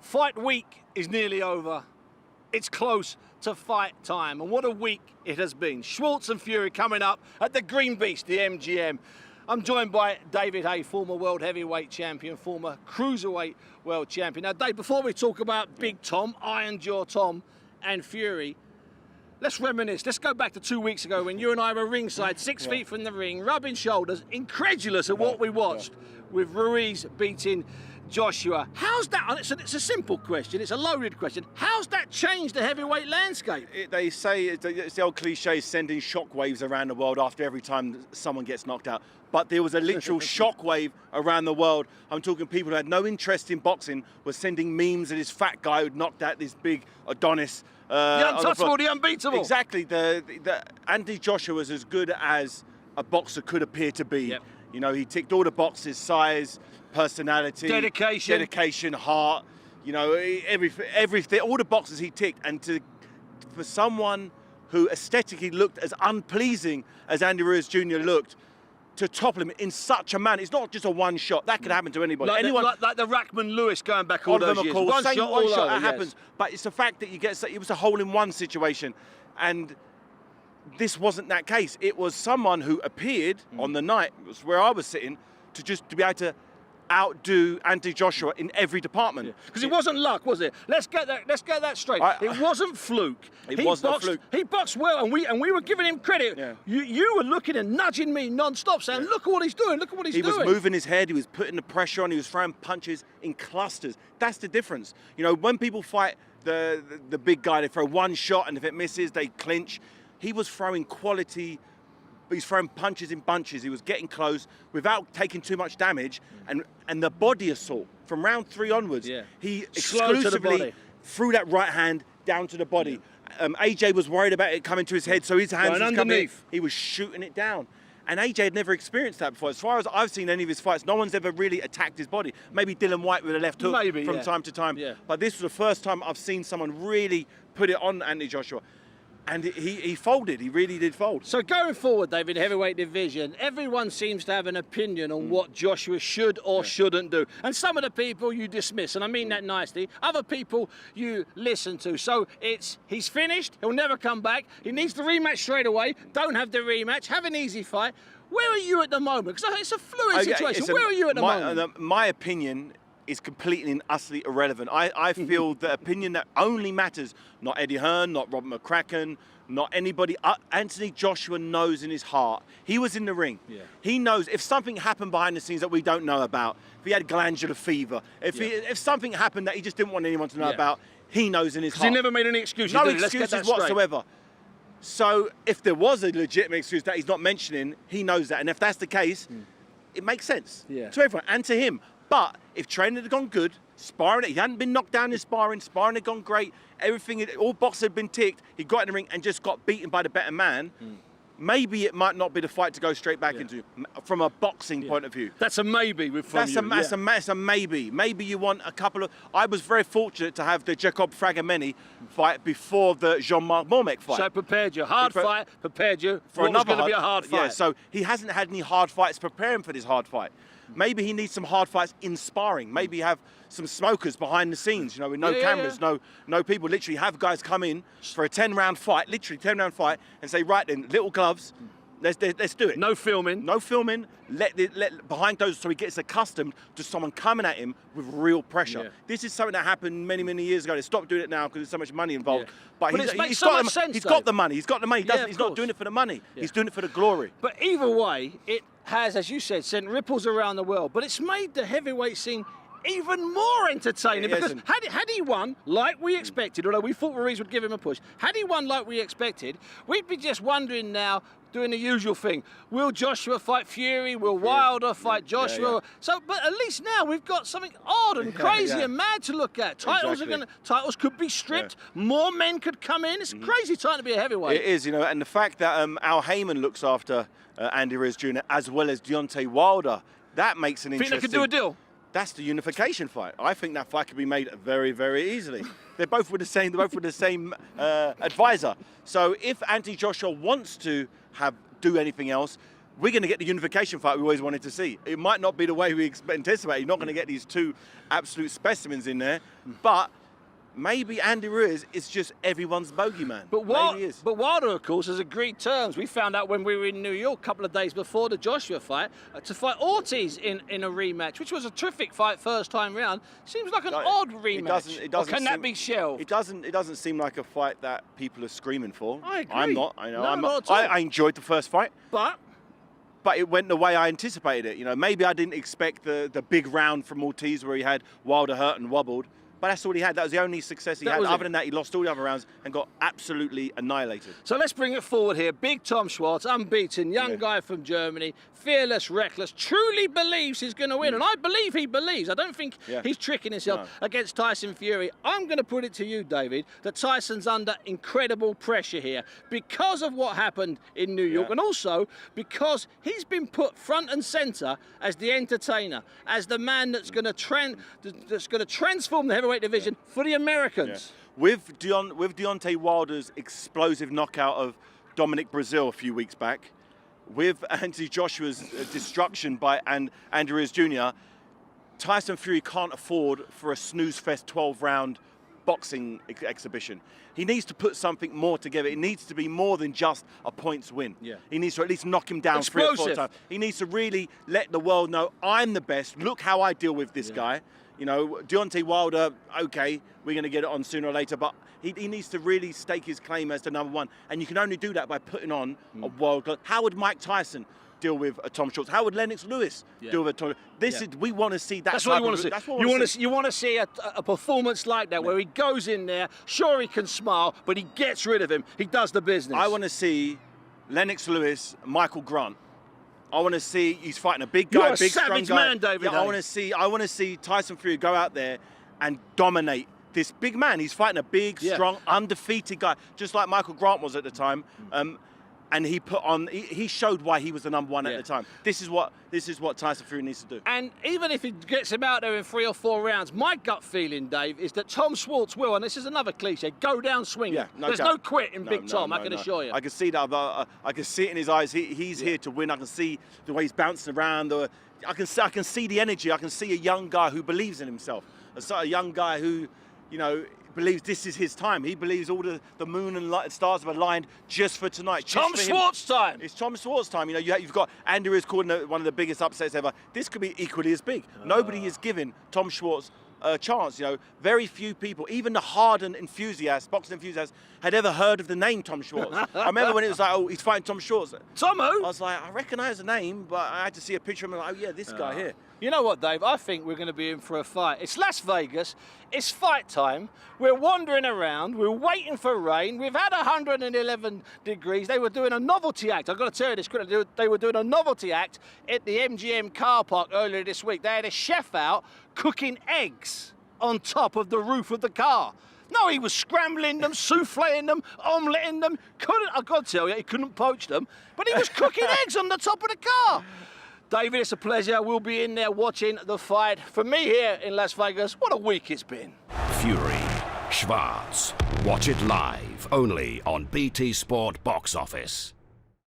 Fight week is nearly over. It's close to fight time, and what a week it has been. Schwartz and Fury coming up at the Green Beast, the MGM. I'm joined by David Haye, former world heavyweight champion, former cruiserweight world champion. Now, Dave, before we talk about Big Tom, Iron Jaw Tom, and Fury, let's reminisce. Let's go back to 2 weeks ago when you and I were ringside, 6 feet from the ring, rubbing shoulders, incredulous at what we watched, with Ruiz beating Joshua. How's that? It's a simple question. It's a loaded question. How's that changed the heavyweight landscape? They say it's the old cliche, sending shockwaves around the world after every time someone gets knocked out. But there was a literal shockwave around the world. I'm talking people who had no interest in boxing were sending memes of this fat guy who knocked out this big Adonis. The untouchable, the unbeatable. Exactly. The Andy Joshua was as good as a boxer could appear to be. Yep. You know, he ticked all the boxes: size, personality, dedication, heart. You know, everything, all the boxes he ticked. And for someone who aesthetically looked as unpleasing as Andy Ruiz Jr. looked, to topple him in such a manner, it's not just a one shot. That could happen to anybody. Like the Rackman Lewis going back all those years. One shot, that happens. But it's the fact that you get, it was a hole-in-one situation. And this wasn't that case. It was someone who appeared on the night, it was where I was sitting, to be able to outdo Andy Joshua in every department. Because it wasn't luck, was it? Let's get that straight. It wasn't fluke. It wasn't a fluke. He boxed well, and we were giving him credit. Yeah. You were looking and nudging me non-stop, saying, look at what he's doing, look at what he's doing. He was moving his head, he was putting the pressure on, he was throwing punches in clusters. That's the difference. You know, when people fight the big guy, they throw one shot, and if it misses, they clinch. He was throwing quality. He's throwing punches in bunches. He was getting close without taking too much damage, and the body assault from round 3 onwards. He exclusively threw that right hand down to the body. AJ was worried about it coming to his head, so his hands was underneath. He was shooting it down, and AJ had never experienced that before. As far as I've seen any of his fights, no one's ever really attacked his body. Maybe Dylan White with a left hook from time to time, but this was the first time I've seen someone really put it on Andy Joshua. And he folded, he really did fold. So going forward, David, heavyweight division, everyone seems to have an opinion on what Joshua should or shouldn't do. And some of the people you dismiss, and I mean that nicely, other people you listen to. So he's finished, he'll never come back, he needs the rematch straight away, don't have the rematch, have an easy fight. Where are you at the moment? Because it's a fluid situation. Where are you at the moment? My opinion is completely and utterly irrelevant. I feel the opinion that only matters, not Eddie Hearn, not Robert McCracken, not anybody. Anthony Joshua knows in his heart. He was in the ring. He knows if something happened behind the scenes that we don't know about, if he had glandular fever, if something happened that he just didn't want anyone to know about, he knows in his heart. He never made any excuses. No excuses whatsoever. So if there was a legitimate excuse that he's not mentioning, he knows that. And if that's the case, it makes sense to everyone and to him. But if training had gone good, sparring, he hadn't been knocked down in sparring had gone great, everything, all boxes had been ticked, he got in the ring and just got beaten by the better man, maybe it might not be the fight to go straight back into, from a boxing point of view. That's a maybe That's a maybe. Maybe you want a couple of... I was very fortunate to have the Jacob Fragameni fight before the Jean-Marc Mormec fight. So it prepared you. Fight prepared you for another going to be a hard fight. Yeah, so he hasn't had any hard fights preparing for this hard fight. Maybe he needs some hard fights in sparring. Maybe have some smokers behind the scenes, you know, with no cameras, no people. Literally have guys come in for a 10-round fight, literally 10-round fight, and say, right then, little gloves, let's do it. No filming. No filming. Let behind those, so he gets accustomed to someone coming at him with real pressure. This is something that happened many, many years ago. They stopped doing it now because there's so much money involved. But he's got the money. He's got the money. He's not doing it for the money. He's doing it for the glory. But either way, it has, as you said, sent ripples around the world. But it's made the heavyweight scene even more entertaining, because had he won like we expected, although we thought Ruiz would give him a push, had he won like we expected, we'd be just wondering now, doing the usual thing. Will Joshua fight Fury? Will Wilder fight Joshua? So, but at least now we've got something odd and crazy and mad to look at. Titles could be stripped. More men could come in. It's a crazy time to be a heavyweight. It is, you know, and the fact that Al Heyman looks after Andy Ruiz Jr. as well as Deontay Wilder, that makes an interesting... Think they could do a deal? That's the unification fight. I think that fight could be made very, very easily. They're both with the same advisor. So if Anthony Joshua wants to do anything else, we're going to get the unification fight we always wanted to see. It might not be the way we anticipated. You're not going to get these two absolute specimens in there, but maybe Andy Ruiz is just everyone's bogeyman. But maybe he is. But Wilder, of course, has agreed terms. We found out when we were in New York a couple of days before the Joshua fight to fight Ortiz in a rematch, which was a terrific fight first time round. Seems like an odd rematch. It doesn't that be shelved? It doesn't seem like a fight that people are screaming for. I agree. I'm not. I know. No, I'm not not. at all. I enjoyed the first fight. But it went the way I anticipated it. You know, maybe I didn't expect the big round from Ortiz where he had Wilder hurt and wobbled. But that's all he had. That was the only success he had. Other than that, he lost all the other rounds and got absolutely annihilated. So let's bring it forward here. Big Tom Schwarz, unbeaten, young guy from Germany, fearless, reckless, truly believes he's going to win. And I believe he believes. I don't think he's tricking himself against Tyson Fury. I'm going to put it to you, David, that Tyson's under incredible pressure here because of what happened in New York and also because he's been put front and centre as the entertainer, as the man that's going to transform the heavyweight division for the Americans. With Deontay Wilder's explosive knockout of Dominic Brazil a few weeks back, with Anthony Joshua's destruction by Andy Ruiz Jr., Tyson Fury can't afford for a snooze fest 12-round boxing exhibition. He needs to put something more together. It needs to be more than just a points win. He needs to at least knock him down 3 or 4 times. He needs to really let the world know, I'm the best. Look how I deal with this guy. You know, Deontay Wilder, okay, we're going to get it on sooner or later, but he needs to really stake his claim as the #1. And you can only do that by putting on a world class. How would Mike Tyson deal with a Tom Schwarz? How would Lennox Lewis deal with Tom? We want to see that. That's what you want to see. That's what You want to see a performance like that where he goes in there, sure he can smile, but he gets rid of him. He does the business. I want to see Lennox Lewis, Michael Grant. I want to see he's fighting a big guy, big strong guy. Man, David. I want to see Tyson Fury go out there and dominate this big man. He's fighting a big, strong, undefeated guy, just like Michael Grant was at the time. And he put on. He showed why he was the #1 at the time. This is what Tyson Fury needs to do. And even if he gets him out there in 3 or 4 rounds, my gut feeling, Dave, is that Tom Schwarz will, and this is another cliche, go down swinging. There's no quit in Big Tom. I can assure you. I can see that. I can see it in his eyes. He's here to win. I can see the way he's bouncing around. I can see the energy. I can see a young guy who believes in himself. A young guy who, you know, believes this is his time. He believes all the moon and stars have aligned just for tonight. Tom Schwarz time. It's Tom Schwarz time. You know, you've got Andy Ruiz calling one of the biggest upsets ever. This could be equally as big. Nobody is giving Tom Schwarz a chance. You know, very few people, even the hardened enthusiasts, boxing enthusiasts, had ever heard of the name Tom Schwarz. I remember when it was like, oh, he's fighting Tom Schwarz. Tom who? I was like, I recognise the name, but I had to see a picture of him. Like, oh yeah, this guy here. You know what, Dave? I think we're going to be in for a fight. It's Las Vegas. It's fight time. We're wandering around. We're waiting for rain. We've had 111 degrees. They were doing a novelty act. I've got to tell you this quickly. They were doing a novelty act at the MGM car park earlier this week. They had a chef out cooking eggs on top of the roof of the car. No, he was scrambling them, souffleing them, omeletting them. I've got to tell you, he couldn't poach them, but he was cooking eggs on the top of the car. David, it's a pleasure. We'll be in there watching the fight. For me here in Las Vegas, what a week it's been. Fury, Schwarz. Watch it live only on BT Sport Box Office.